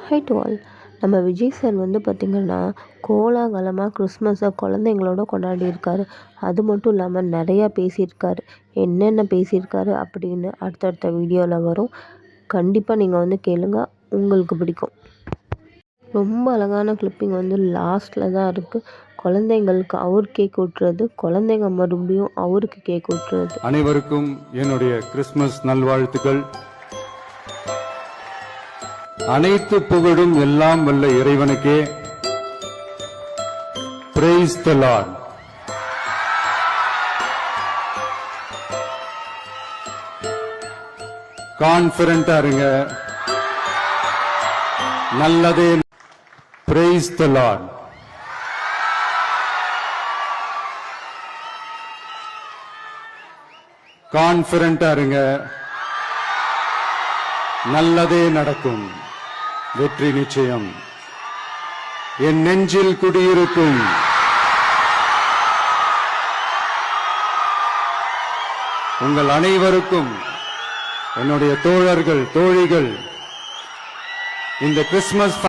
High to all. நம்ம Vijay sir வந்து பார்த்திங்கன்னா, கோலாகலமாக கிறிஸ்மஸை குழந்தைங்களோட கொண்டாடியிருக்காரு. அது மட்டும் இல்லாமல் நிறையா பேசியிருக்காரு. என்னென்ன பேசியிருக்காரு அப்படின்னு அடுத்தடுத்த வீடியோவில் வரும். கண்டிப்பாக நீங்கள் வந்து கேளுங்க, உங்களுக்கு பிடிக்கும். ரொம்ப அழகான கிளிப்பிங் வந்து லாஸ்ட்டில் தான் இருக்குது. குழந்தைங்களுக்கு அவர் கேக் ஊட்டுறது, குழந்தைங்க மறுபடியும் அவருக்கு கேக் ஊட்டுறது. அனைவருக்கும் என்னுடைய கிறிஸ்மஸ் நல்வாழ்த்துக்கள். அனைத்து புகழும் எல்லாம் வல்ல இறைவனுக்கே. Praise the Lord. கான்ஃபிடென்ட்டா இருங்க, நல்லதே. Praise the Lord. கான்ஃபிடென்ட்டா இருங்க, நல்லதே நடக்கும். வெற்றி நிச்சயம். என் நெஞ்சில் குடியிருக்கும் உங்கள் அனைவருக்கும், என்னுடைய தோழர்கள் தோழிகள், இந்த கிறிஸ்துமஸ்